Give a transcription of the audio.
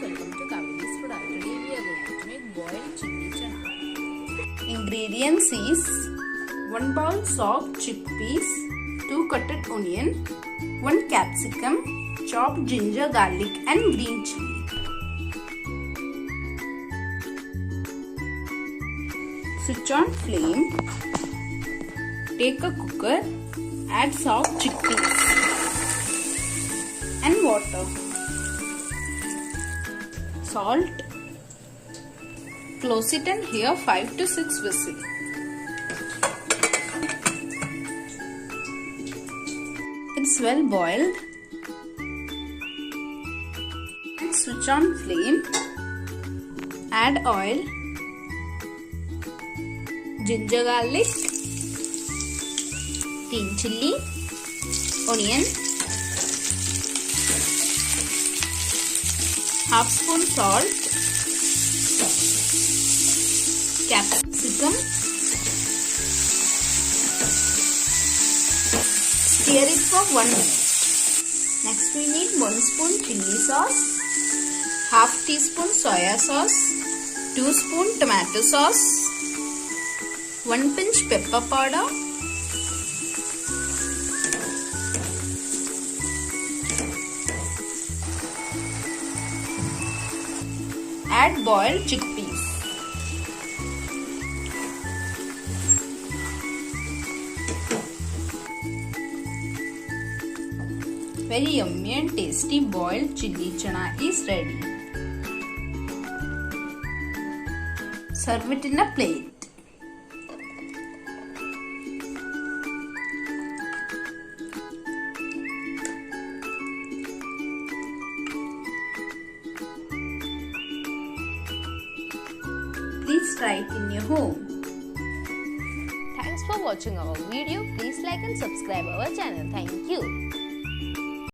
welcome to Kaveri's Food. Today we are going to make boiled chilli chana. Ingredients is 1 bowl soft chickpeas, 2 cutted onion, 1 capsicum, chopped ginger, garlic and green chilli. Switch on flame. Take a cooker, add soft chickpeas and water. Salt. Close it and hear 5 to 6 whistles. It's well boiled. And switch on flame. Add oil, ginger garlic, green chilli, onion, half spoon salt, capsicum, stir it for 1 minute. Next we need 1 spoon chilli sauce, half teaspoon soya sauce, 2 spoon tomato sauce, 1 pinch pepper powder, add boiled chickpeas. Very yummy and tasty boiled chilli chana is ready. Serve it in a plate. Please try it in your home. Thanks for watching our video. Please like and subscribe our channel. Thank you.